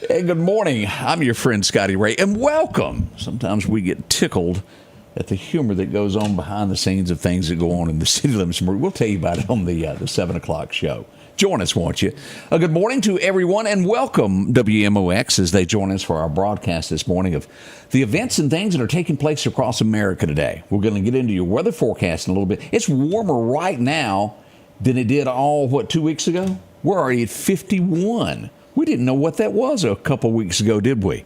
Hey, good morning. I'm your friend Scotty Ray, and welcome. Sometimes we get tickled at the humor that goes on behind the scenes of things that go on in the city limits. We'll tell you about it on the 7 o'clock show. Join us, won't you? Good morning to everyone, and welcome WMOX as they join us for our broadcast this morning of the events and things that are taking place across America today. We're going to get into your weather forecast in a little bit. It's warmer right now than it did 2 weeks ago? We're already at 51. We didn't know what that was a couple weeks ago, did we?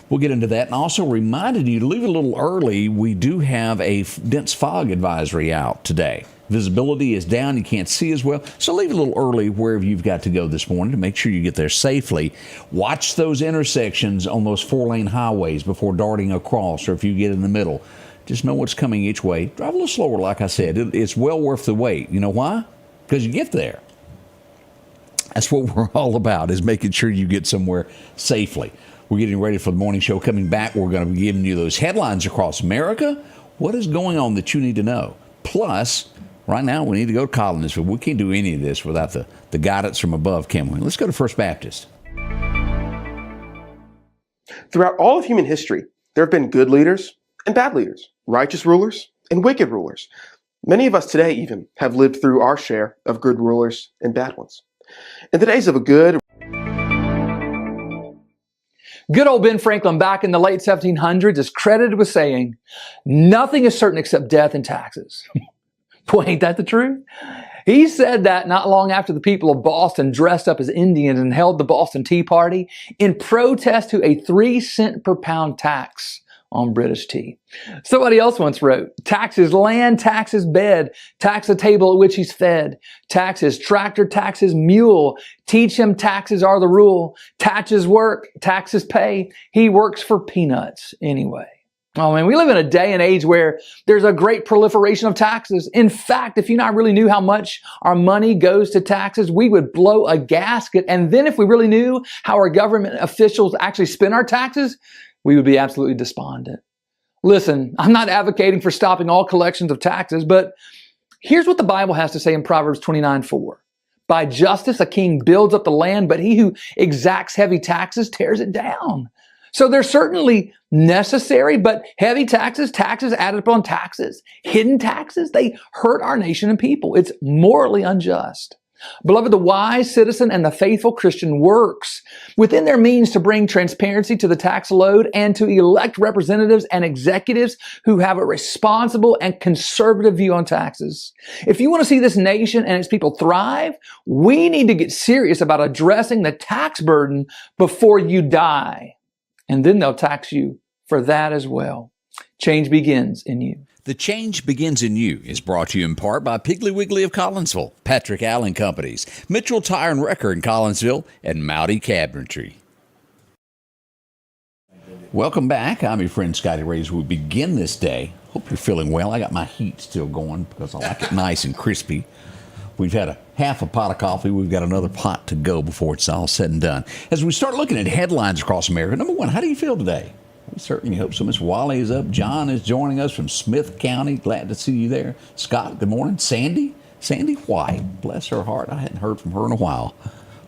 We'll get into that. And also reminded you to leave a little early. We do have a dense fog advisory out today. Visibility is down. You can't see as well. So leave a little early wherever you've got to go this morning to make sure you get there safely. Watch those intersections on those 4-lane highways before darting across, or if you get in the middle. Just know what's coming each way. Drive a little slower, like I said. It's well worth the wait. You know why? Because you get there. That's what we're all about, is making sure you get somewhere safely. We're getting ready for the morning show. Coming back, we're going to be giving you those headlines across America. What is going on that you need to know? Plus, right now, we need to go to Collinsville. We can't do any of this without the guidance from above, can we? Let's go to First Baptist. Throughout all of human history, there have been good leaders and bad leaders, righteous rulers and wicked rulers. Many of us today even have lived through our share of good rulers and bad ones. In the days of a good old Ben Franklin back in the late 1700s is credited with saying, "Nothing is certain except death and taxes." Boy, ain't that the truth? He said that not long after the people of Boston dressed up as Indians and held the Boston Tea Party in protest to a 3-cent per pound tax on British tea. Somebody else once wrote, "Tax his land, tax his bed, tax the table at which he's fed, tax his tractor, tax his mule, teach him taxes are the rule, tax his work, tax his pay, he works for peanuts anyway." Oh man, we live in a day and age where there's a great proliferation of taxes. In fact, if you and I really knew how much our money goes to taxes, we would blow a gasket. And then if we really knew how our government officials actually spend our taxes, we would be absolutely despondent. Listen, I'm not advocating for stopping all collections of taxes, but here's what the Bible has to say in Proverbs 29:4. "By justice a king builds up the land, but he who exacts heavy taxes tears it down." So they're certainly necessary, but heavy taxes added upon taxes, hidden taxes, they hurt our nation and people. It's morally unjust. Beloved, the wise citizen and the faithful Christian works within their means to bring transparency to the tax load and to elect representatives and executives who have a responsible and conservative view on taxes. If you want to see this nation and its people thrive, we need to get serious about addressing the tax burden before you die. And then they'll tax you for that as well. Change begins in you. The Change Begins in You is brought to you in part by Piggly Wiggly of Collinsville, Patrick Allen Companies, Mitchell Tire and Wrecker in Collinsville, and Mowdy Cabinetry. Welcome back. I'm your friend Scotty Ray as we begin this day. Hope you're feeling well. I got my heat still going because I like it nice and crispy. We've had half a pot of coffee. We've got another pot to go before it's all said and done. As we start looking at headlines across America, number one, how do you feel today? We certainly hope so. Miss Wally is up. John is joining us from Smith County. Glad to see you there. Scott, good morning. Sandy White, bless her heart. I hadn't heard from her in a while.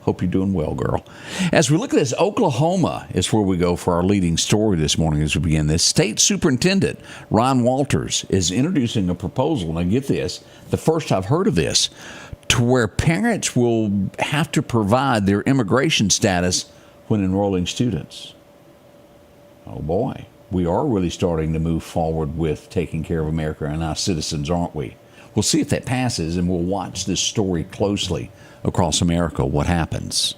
Hope you're doing well, girl. As we look at this, Oklahoma is where we go for our leading story this morning as we begin this. State Superintendent Ron Walters is introducing a proposal, and I get this, the first I've heard of this, to where parents will have to provide their immigration status when enrolling students. Oh boy, we are really starting to move forward with taking care of America and our citizens, aren't we? We'll see if that passes, and we'll watch this story closely across America, what happens.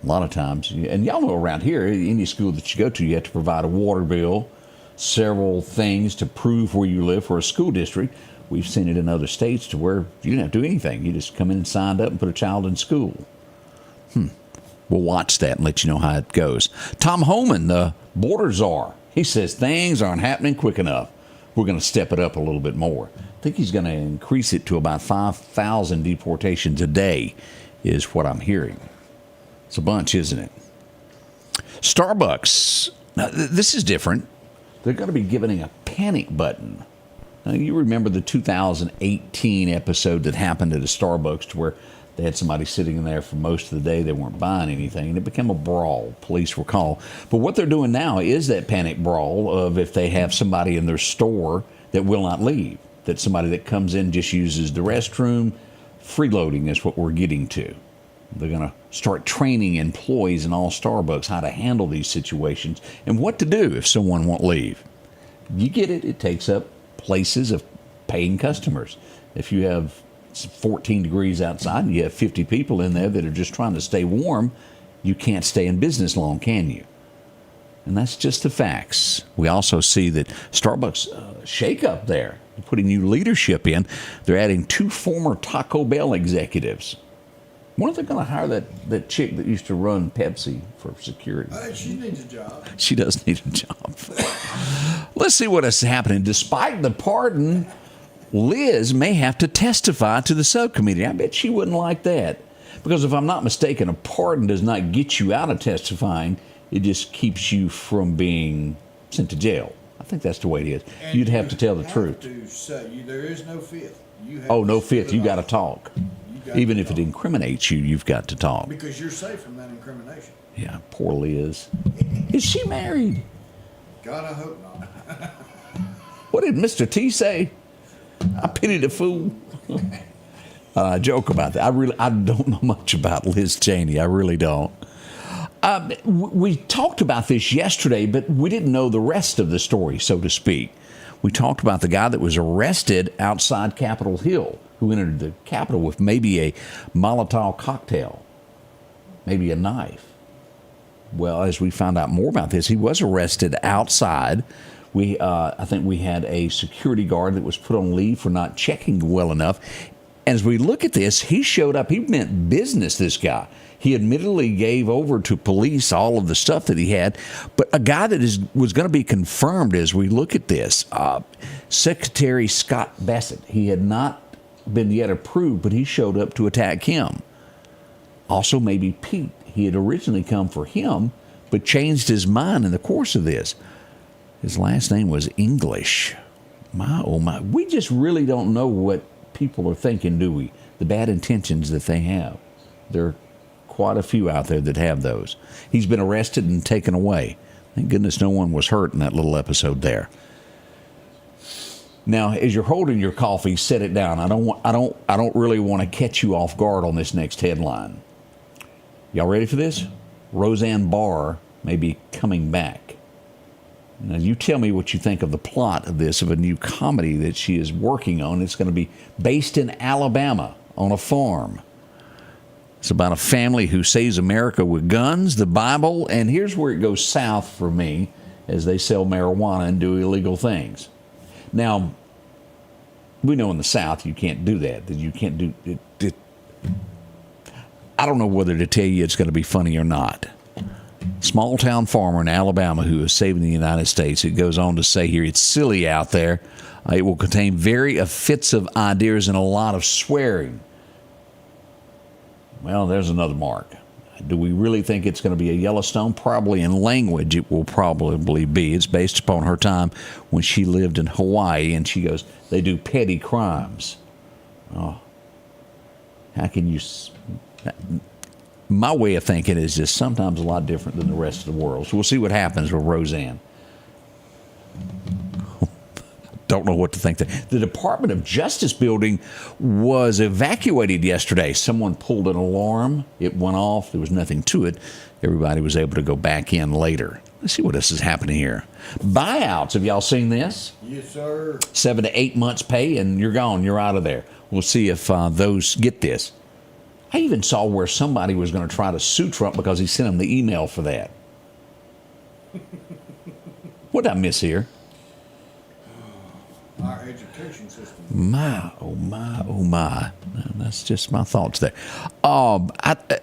A lot of times, and y'all know around here, any school that you go to, you have to provide a water bill, several things to prove where you live for a school district. We've seen it in other states to where you don't have to do anything. You just come in and signed up and put a child in school. We'll watch that and let you know how it goes. Tom Homan, the border czar, he says things aren't happening quick enough. We're going to step it up a little bit more. I think he's going to increase it to about 5,000 deportations a day is what I'm hearing. It's a bunch, isn't it? Starbucks, now, this is different. They're going to be giving a panic button. Now, you remember the 2018 episode that happened at a Starbucks to where They had somebody sitting in there for most of the day. They weren't buying anything, and it became a brawl. Police were called. But what they're doing now is that panic brawl of if they have somebody in their store that will not leave, that somebody that comes in just uses the restroom. Freeloading is what we're getting to. They're going to start training employees in all Starbucks how to handle these situations and what to do if someone won't leave. You get it. It takes up places of paying customers. If you have 14 degrees outside and you have 50 people in there that are just trying to stay warm, you can't stay in business long, can you? And that's just the facts. We also see that Starbucks shake up there. They're putting new leadership in. They're adding 2 former Taco Bell executives. When are they going to hire that chick that used to run Pepsi for security? She needs a job. She does need a job. Let's see what is happening. Despite the pardon, Liz may have to testify to the subcommittee. I bet she wouldn't like that. Because if I'm not mistaken, a pardon does not get you out of testifying. It just keeps you from being sent to jail. I think that's the way it is. And you'd have to tell the have truth. To say, there is no fifth. You have Oh, to no spit fifth. it You got to out. talk. You got Even to if it talk. incriminates you, you've got to talk. Because you're safe from that incrimination. Yeah, poor Liz. Is she married? God, I hope not. What did Mr. T say? I pity the fool. I joke about that. I don't know much about Liz Cheney. I really don't. We talked about this yesterday, but we didn't know the rest of the story, so to speak. We talked about the guy that was arrested outside Capitol Hill, who entered the Capitol with maybe a Molotov cocktail, maybe a knife. Well, as we found out more about this, he was arrested outside. I think we had a security guard that was put on leave for not checking well enough. As we look at this, he showed up. He meant business, this guy. He admittedly gave over to police all of the stuff that he had, but a guy that was going to be confirmed as we look at this, Secretary Scott Bassett, he had not been yet approved, but he showed up to attack him. Also, maybe Pete. He had originally come for him, but changed his mind in the course of this. His last name was English. My, oh my. We just really don't know what people are thinking, do we? The bad intentions that they have. There are quite a few out there that have those. He's been arrested and taken away. Thank goodness no one was hurt in that little episode there. Now, as you're holding your coffee, set it down. I don't really want to catch you off guard on this next headline. Y'all ready for this? Roseanne Barr may be coming back. Now, you tell me what you think of the plot of this, of a new comedy that she is working on. It's going to be based in Alabama on a farm. It's about a family who saves America with guns, the Bible, and here's where it goes south for me as they sell marijuana and do illegal things. Now, we know in the South you can't do that. That you can't do it. I don't know whether to tell you it's going to be funny or not. Small town farmer in Alabama who is saving the United States. It goes on to say here, it's silly out there. It will contain very offensive ideas and a lot of swearing. Well, there's another mark. Do we really think it's going to be a Yellowstone? Probably in language it will probably be. It's based upon her time when she lived in Hawaii, and she goes, they do petty crimes. Oh, how can you... My way of thinking is just sometimes a lot different than the rest of the world. So we'll see what happens with Roseanne. Don't know what to think. The Department of Justice building was evacuated yesterday. Someone pulled an alarm. It went off. There was nothing to it. Everybody was able to go back in later. Let's see what else is happening here. Buyouts. Have y'all seen this? Yes, sir. 7 to 8 months pay and you're gone. You're out of there. We'll see if those get this. I even saw where somebody was going to try to sue Trump because he sent him the email for that. What did I miss here? Our education system. My, oh my, oh my. That's just my thoughts there.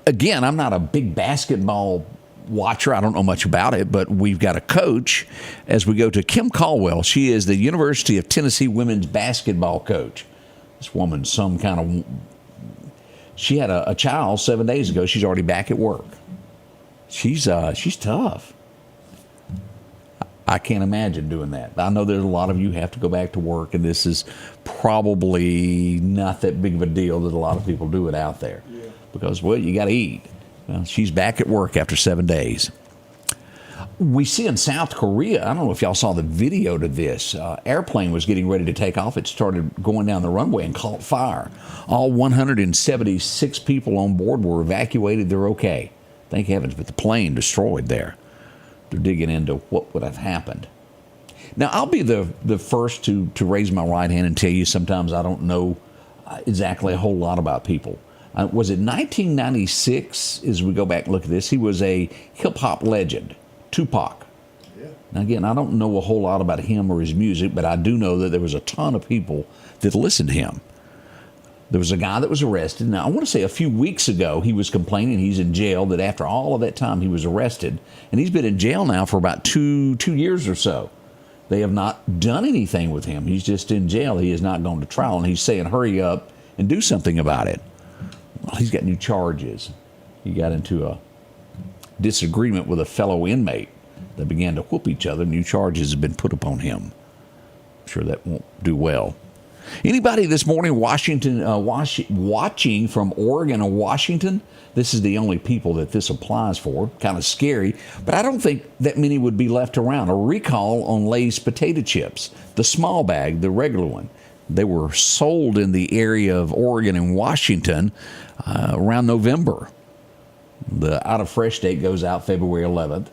Again, I'm not a big basketball watcher. I don't know much about it, but we've got a coach as we go to Kim Caldwell. She is the University of Tennessee women's basketball coach. This woman's some kind of... She had a child 7 days ago. She's already back at work. She's tough. I can't imagine doing that. I know there's a lot of you have to go back to work, and this is probably not that big of a deal that a lot of people do it out there. Yeah. because, well, you got to eat. Well, she's back at work after 7 days. We see in South Korea, I don't know if y'all saw the video to this, airplane was getting ready to take off. It started going down the runway and caught fire. All 176 people on board were evacuated. They're okay. Thank heavens, but the plane destroyed there. They're digging into what would have happened. Now, I'll be the first to raise my right hand and tell you sometimes I don't know exactly a whole lot about people. Was it 1996, as we go back and look at this, he was a hip-hop legend, Tupac. Yeah. Now, again, I don't know a whole lot about him or his music, but I do know that there was a ton of people that listened to him. There was a guy that was arrested. Now, I want to say a few weeks ago, he was complaining he's in jail, that after all of that time, he was arrested. And he's been in jail now for about two years or so. They have not done anything with him. He's just in jail. He has not gone to trial. And he's saying, hurry up and do something about it. Well, he's got new charges. He got into a disagreement with a fellow inmate. They began to whoop each other. New charges have been put upon him. I'm sure that won't do well. Anybody this morning watching from Oregon or Washington? This is the only people that this applies for. Kind of scary, but I don't think that many would be left around. A recall on Lay's potato chips, the small bag, the regular one. They were sold in the area of Oregon and Washington around November. The out of fresh date goes out February 11th.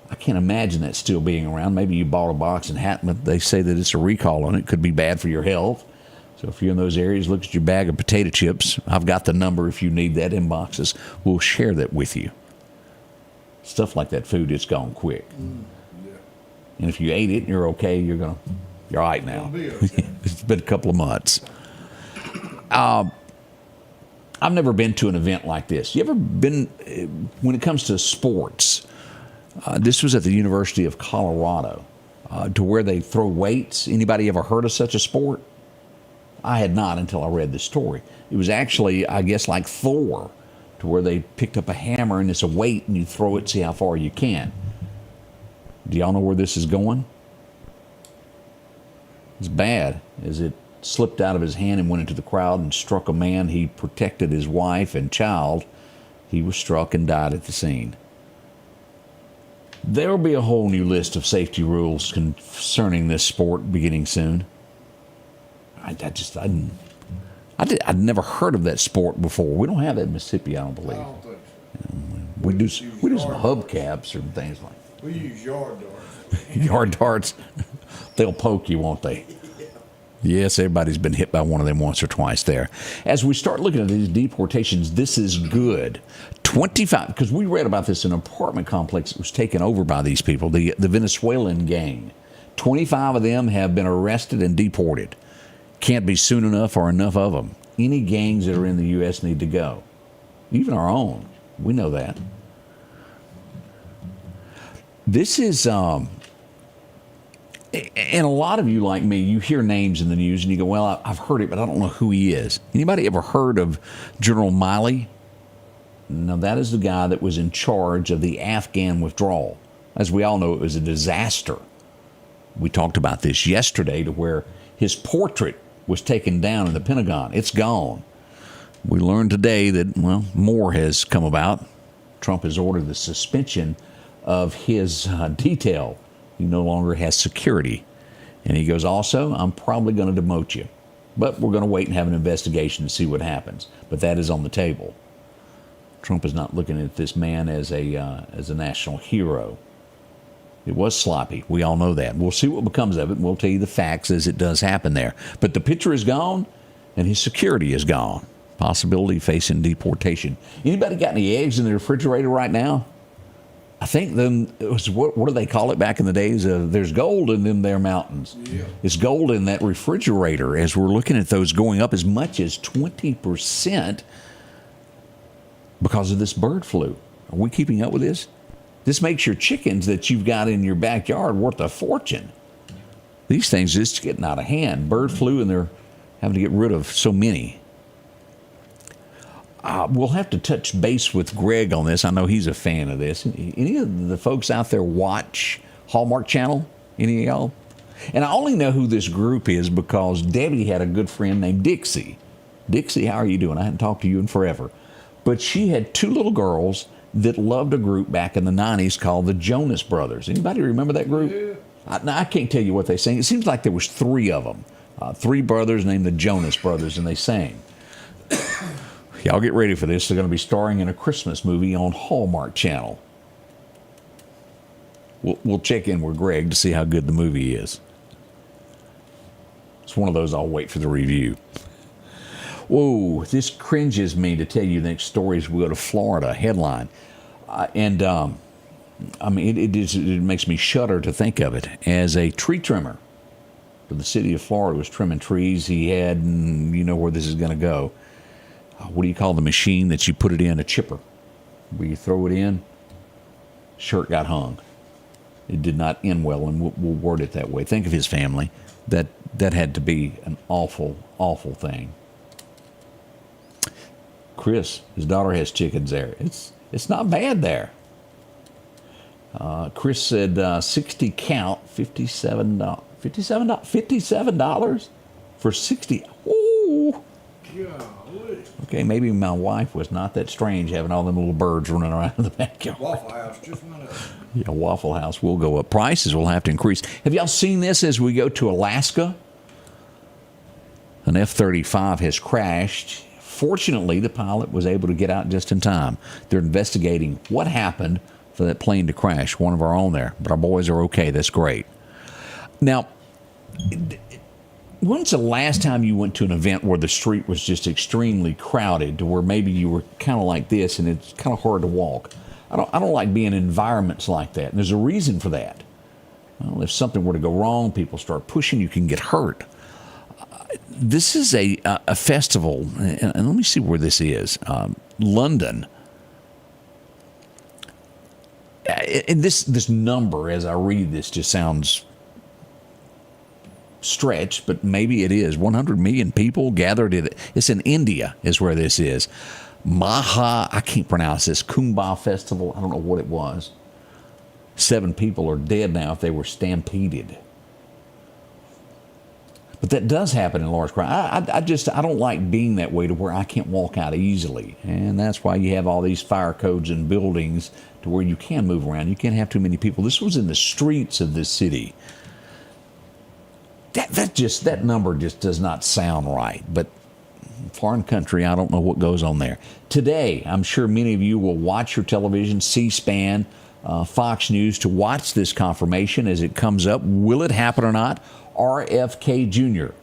I can't imagine that still being around. Maybe you bought a box and hadn't, but they say that it's a recall on it. It could be bad for your health. So if you're in those areas, look at your bag of potato chips. I've got the number if you need that in boxes. We'll share that with you. Stuff like that food, it's gone quick. Yeah. And if you ate it and you're okay, you're all right now. It'll be okay. It's been a couple of months. I've never been to an event like this. You ever been, when it comes to sports, this was at the University of Colorado, to where they throw weights. Anybody ever heard of such a sport? I had not until I read this story. It was actually, I guess, like Thor, to where they picked up a hammer and it's a weight and you throw it, see how far you can. Do y'all know where this is going? It's bad, as it slipped out of his hand and went into the crowd and struck a man. He protected his wife and child. He was struck and died at the scene. There will be a whole new list of safety rules concerning this sport beginning soon. I'd never heard of that sport before. We don't have that in Mississippi, I don't believe. I don't think so. We do some hubcaps or things like We use yard darts. yard darts. They'll poke you, won't they? Yes, everybody's been hit by one of them once or twice there. As we start looking at these deportations, this is good. 25, because we read about this in an apartment complex that was taken over by these people, the Venezuelan gang. 25 of them have been arrested and deported. Can't be soon enough or enough of them. Any gangs that are in the U.S. need to go. Even our own. We know that. This is, and a lot of you like me, you hear names in the news and you go, well, I've heard it, but I don't know who he is. Anybody ever heard of General Miley? Now, that is the guy that was in charge of the Afghan withdrawal. As we all know, it was a disaster. We talked about this yesterday, to where his portrait was taken down in the Pentagon. It's gone. We learned today that, well, more has come about. Trump has ordered the suspension of his detail. He no longer has security. And he goes, also, I'm probably going to demote you. But we're going to wait and have an investigation to see what happens. But that is on the table. Trump is not looking at this man as a national hero. It was sloppy. We all know that. We'll see what becomes of it, and we'll tell you the facts as it does happen there. But the picture is gone, and his security is gone. Possibility facing deportation. Anybody got any eggs in the refrigerator right now? I think it was, what do they call it back in the days? There's gold in them there mountains. Yeah. It's gold in that refrigerator, as we're looking at those going up as much as 20% because of this bird flu. Are we keeping up with this? This makes your chickens that you've got in your backyard worth a fortune. These things just getting out of hand. Bird flu, and they're having to get rid of so many. We'll have to touch base with Greg on this. I know he's a fan of this. Any of the folks out there watch Hallmark Channel? Any of y'all? And I only know who this group is because Debbie had a good friend named Dixie. Dixie, how are you doing? I hadn't talked to you in forever. But she had two little girls that loved a group back in the 90s called the Jonas Brothers. Anybody remember that group? Yeah. Now, I can't tell you what they sang. It seems like there was three of them. Three brothers named the Jonas Brothers, and they sang. Y'all get ready for this. They're going to be starring in a Christmas movie on Hallmark Channel. We'll check in with Greg to see how good the movie is. It's one of those I'll wait for the review. Whoa, this cringes me to tell you the next story as we go to Florida. Headline. It makes me shudder to think of it. As a tree trimmer for the city of Florida was trimming trees, he had, and you know where this is going to go. What do you call the machine that you put it in? A chipper. Where you throw it in, shirt got hung. It did not end well, and we'll word it that way. Think of his family. That had to be an awful, awful thing. Chris, his daughter has chickens there. It's not bad there. Chris said 60 count, $57 for 60. Ooh. Golly. Okay, maybe my wife was not that strange having all them little birds running around in the backyard. Waffle House just went up. Yeah, Waffle House will go up. Prices will have to increase. Have y'all seen this as we go to Alaska? An F-35 has crashed. Fortunately, the pilot was able to get out just in time. They're investigating what happened for that plane to crash. One of our own there. But our boys are okay. That's great. Now, when's the last time you went to an event where the street was just extremely crowded to where maybe you were kind of like this and it's kind of hard to walk? I don't like being in environments like that. And there's a reason for that. Well, if something were to go wrong, people start pushing, you can get hurt. This is a festival, and let me see where this is. London. And this number, as I read this, just sounds stretched, but maybe it is. 100 million people gathered at it. It's in India is where this is. I can't pronounce this, Kumbh Festival. I don't know what it was. 7 people are dead now if they were stampeded. But that does happen in large crowds. I don't like being that way to where I can't walk out easily. And that's why you have all these fire codes and buildings to where you can move around. You can't have too many people. This was in the streets of this city. That number just does not sound right. But foreign country, I don't know what goes on there. Today, I'm sure many of you will watch your television, C-SPAN, Fox News, to watch this confirmation as it comes up. Will it happen or not? RFK Jr.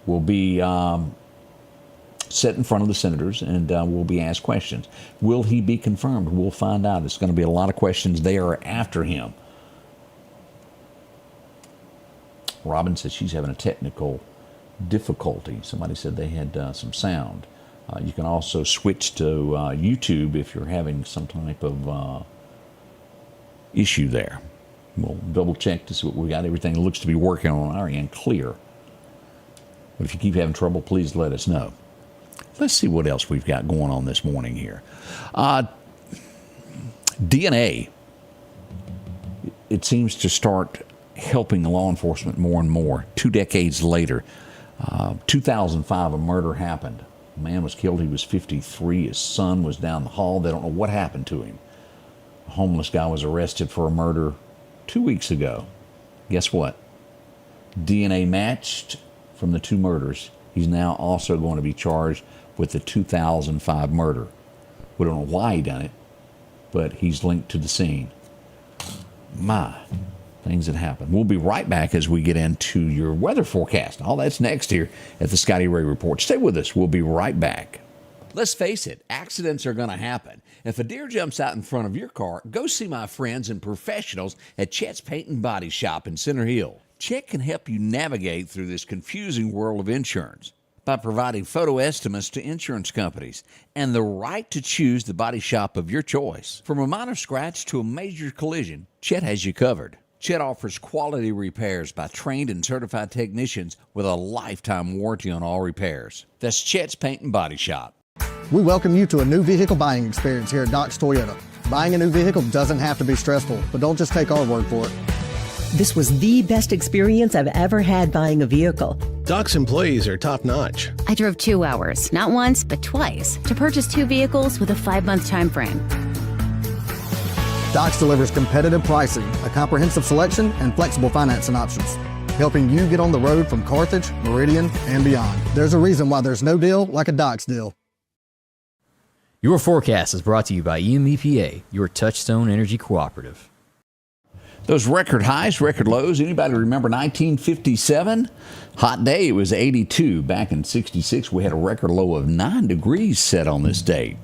will be set in front of the senators and will be asked questions. Will he be confirmed? We'll find out. It's going to be a lot of questions there after him. Robin says she's having a technical difficulty. Somebody said they had some sound. You can also switch to YouTube if you're having some type of issue there. We'll double check to see what we got. Everything looks to be working on our end clear. But if you keep having trouble, please let us know. Let's see what else we've got going on this morning here. DNA. It seems to start helping law enforcement more and more. 2 decades later, 2005, a murder happened. A man was killed. He was 53. His son was down the hall. They don't know what happened to him. A homeless guy was arrested for a murder 2 weeks ago. Guess what? DNA matched from the 2 murders. He's now also going to be charged with the 2005 murder. We don't know why he done it, but he's linked to the scene. My, things that happen. We'll be right back as we get into your weather forecast. All that's next here at the Scotty Ray Report. Stay with us. We'll be right back. Let's face it, accidents are going to happen. If a deer jumps out in front of your car, go see my friends and professionals at Chet's Paint and Body Shop in Center Hill. Chet can help you navigate through this confusing world of insurance by providing photo estimates to insurance companies and the right to choose the body shop of your choice. From a minor scratch to a major collision, Chet has you covered. Chet offers quality repairs by trained and certified technicians with a lifetime warranty on all repairs. That's Chet's Paint and Body Shop. We welcome you to a new vehicle buying experience here at Doc's Toyota. Buying a new vehicle doesn't have to be stressful, but don't just take our word for it. This was the best experience I've ever had buying a vehicle. Doc's employees are top-notch. I drove 2 hours, not once, but twice, to purchase 2 vehicles with a 5-month time frame. Doc's delivers competitive pricing, a comprehensive selection, and flexible financing options, helping you get on the road from Carthage, Meridian, and beyond. There's a reason why there's no deal like a Doc's deal. Your forecast is brought to you by EMEPA, your Touchstone Energy Cooperative. Those record highs, record lows. Anybody remember 1957? Hot day, it was 82. Back in 66, we had a record low of 9 degrees set on this date.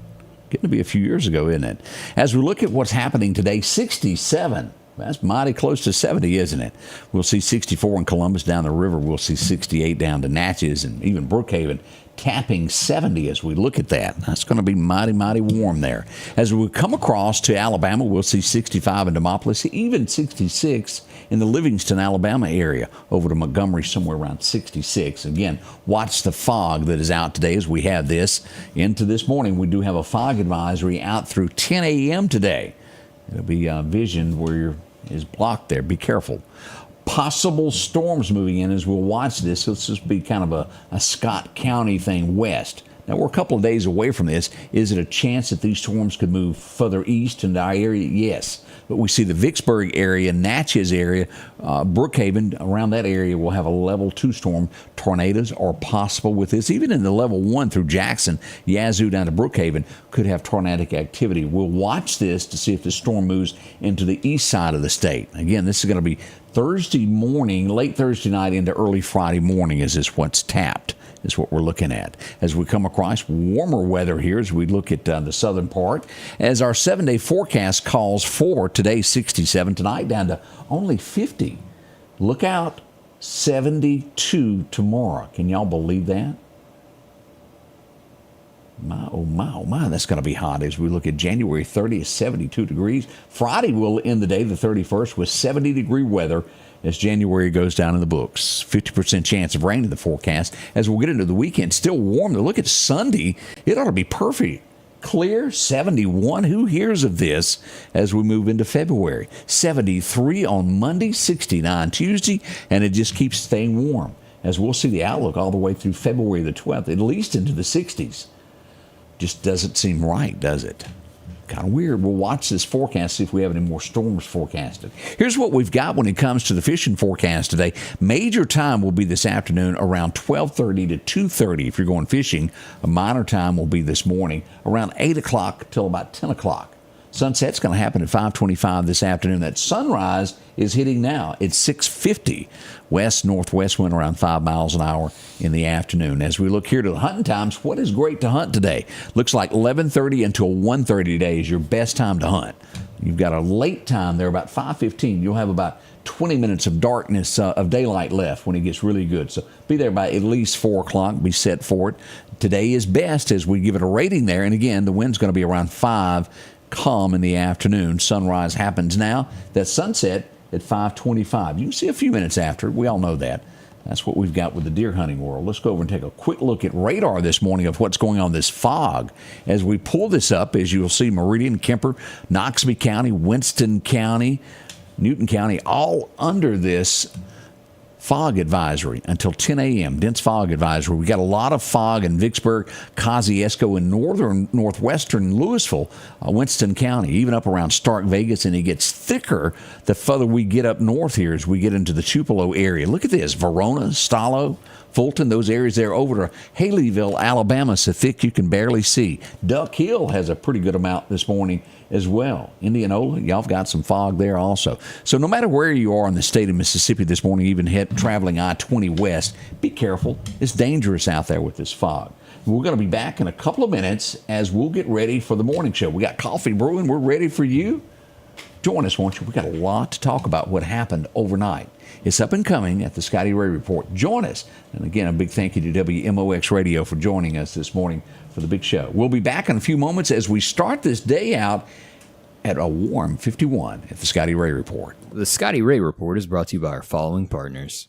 Getting to be a few years ago, isn't it? As we look at what's happening today, 67. That's mighty close to 70, isn't it? We'll see 64 in Columbus down the river. We'll see 68 down to Natchez and even Brookhaven tapping 70 as we look at that. That's going to be mighty, mighty warm there. As we come across to Alabama, we'll see 65 in Demopolis, even 66 in the Livingston, Alabama area. Over to Montgomery, somewhere around 66. Again, watch the fog that is out today as we have this into this morning. We do have a fog advisory out through 10 a.m. today. It'll be vision where is blocked there. Be careful. Possible storms moving in as we'll watch this. Let's just be kind of a Scott County thing west. Now, we're a couple of days away from this. Is it a chance that these storms could move further east into our area? Yes. But we see the Vicksburg area, Natchez area, Brookhaven, around that area will have a level 2 storm. Tornadoes are possible with this. Even in the level 1 through Jackson, Yazoo down to Brookhaven could have tornadic activity. We'll watch this to see if the storm moves into the east side of the state. Again, this is going to be Thursday morning, late Thursday night into early Friday morning is this what's tapped. Is what we're looking at. As we come across warmer weather here as we look at the southern part, as our 7-day forecast calls for today 67, tonight down to only 50. Look out, 72 tomorrow. Can y'all believe that? My, oh my, oh my, that's going to be hot as we look at January 30th, 72 degrees. Friday will end the day, the 31st, with 70-degree weather as January goes down in the books. 50% chance of rain in the forecast. As we'll get into the weekend, still warm. Look at Sunday. It ought to be perfect. Clear, 71. Who hears of this as we move into February? 73 on Monday, 69 Tuesday, and it just keeps staying warm. As we'll see the outlook all the way through February the 12th, at least into the 60s. Just doesn't seem right, does it? Kind of weird. We'll watch this forecast, see if we have any more storms forecasted. Here's what we've got when it comes to the fishing forecast today. Major time will be this afternoon around 12:30 to 2:30 if you're going fishing. A minor time will be this morning around 8 o'clock till about 10 o'clock. Sunset's going to happen at 5:25 this afternoon. That sunrise is hitting now. It's 6:50. West-northwest wind around 5 miles an hour in the afternoon. As we look here to the hunting times, what is great to hunt today? Looks like 11:30 until 1:30 today is your best time to hunt. You've got a late time there, about 5:15. You'll have about 20 minutes of darkness, of daylight left when it gets really good. So be there by at least 4 o'clock. Be set for it. Today is best as we give it a rating there. And again, the wind's going to be around 5, calm in the afternoon. Sunrise happens now. That sunset at 5:25. You can see a few minutes after. We all know that. That's what we've got with the deer hunting world. Let's go over and take a quick look at radar this morning of what's going on this fog. As we pull this up, as you'll see, Meridian, Kemper, Noxubee County, Winston County, Newton County, all under this fog advisory until 10 a.m. Dense fog advisory. We got a lot of fog in Vicksburg, Kosciuszko, and northwestern Louisville, Winston County, even up around Stark, Vegas, and it gets thicker the further we get up north here as we get into the Tupelo area. Look at this, Verona, Stalo, Fulton, those areas there over to Haleyville, Alabama, so thick you can barely see. Duck Hill has a pretty good amount this morning as well. Indianola, y'all have got some fog there also. So no matter where you are in the state of Mississippi this morning, even traveling I-20 west, be careful. It's dangerous out there with this fog. We're going to be back in a couple of minutes as we'll get ready for the morning show. We got coffee brewing. We're ready for you. Join us, won't you? We got a lot to talk about what happened overnight. It's up and coming at the Scotty Ray Report. Join us. And again, a big thank you to WMOX Radio for joining us this morning for the big show. We'll be back in a few moments as we start this day out at a warm 51 at the Scotty Ray Report. The Scotty Ray Report is brought to you by our following partners.